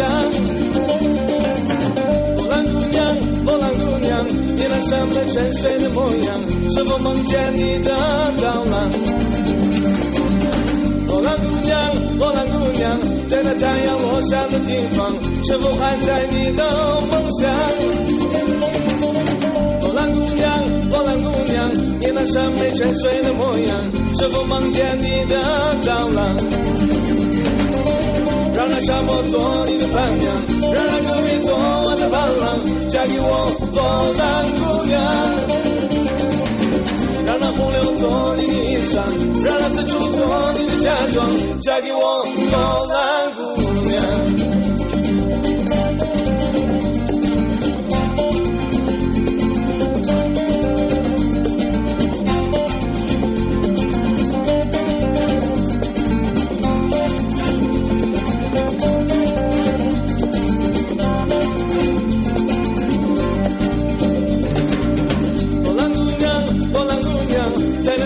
想。波兰姑娘，波兰姑娘，你那山北沉睡的模样，是否梦见你的到来？波兰姑娘，波兰姑娘，在那太阳落下的地方，是否还在你的梦想？波兰姑娘，波兰姑娘，你那山北沉睡的模样，是否梦见你的到来？让那沙漠做你的伴娘，让那戈壁做我的伴郎，嫁给我，波兰姑娘。让那洪流做你的衣裳，让那四处做你的嫁妆，嫁给我，波兰姑娘。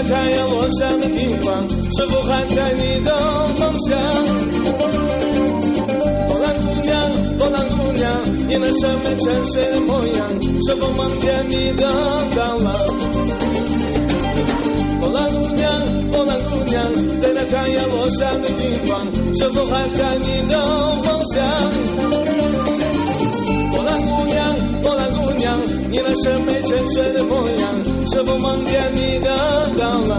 太阳落下的地方，是否还在你的梦想？波兰姑娘，波兰姑娘，你那山北沉睡的模样，是否梦见你的到来？波兰姑娘，波兰姑娘，在那太阳落下的地方，是否还在你的梦想？波兰姑娘，波兰姑娘，你那山北沉睡的模样，是否梦见你的到来？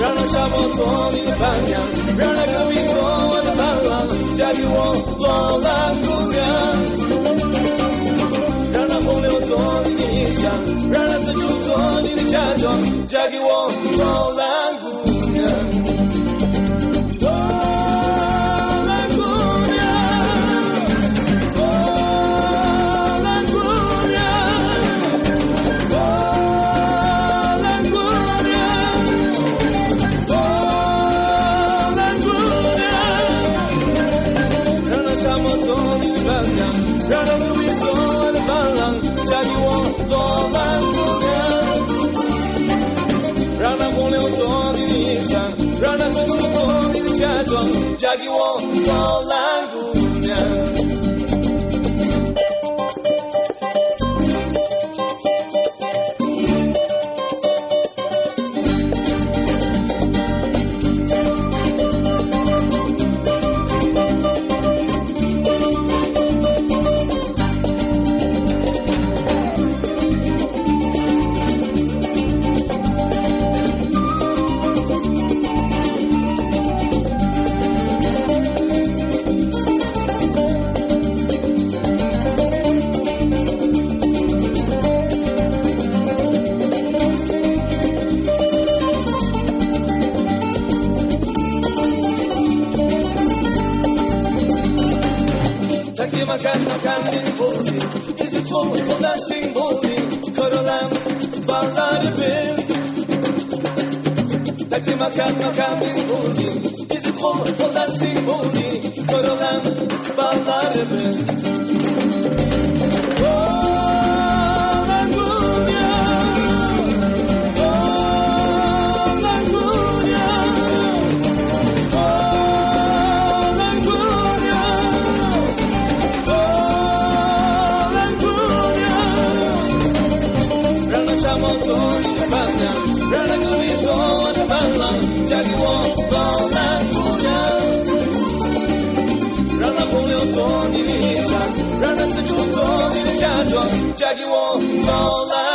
让那沙漠做你的伴娘，让那戈壁做我的伴郎，嫁给我，波兰姑娘。让那洪流做你的衣裳，让那四处做你的嫁妆，嫁给我，波兰姑娘。让那戈壁做我的伴郎，嫁给我，波兰姑娘。让那洪流做你的衣裳，让那公主做你的嫁妆，嫁给我，波兰姑娘。Makan boli, bizi çoğundan simboli, karalan balları biz. Takdi makan boli, bizi çoğundan simboli, karalan balları biz.嫁给我，宝来。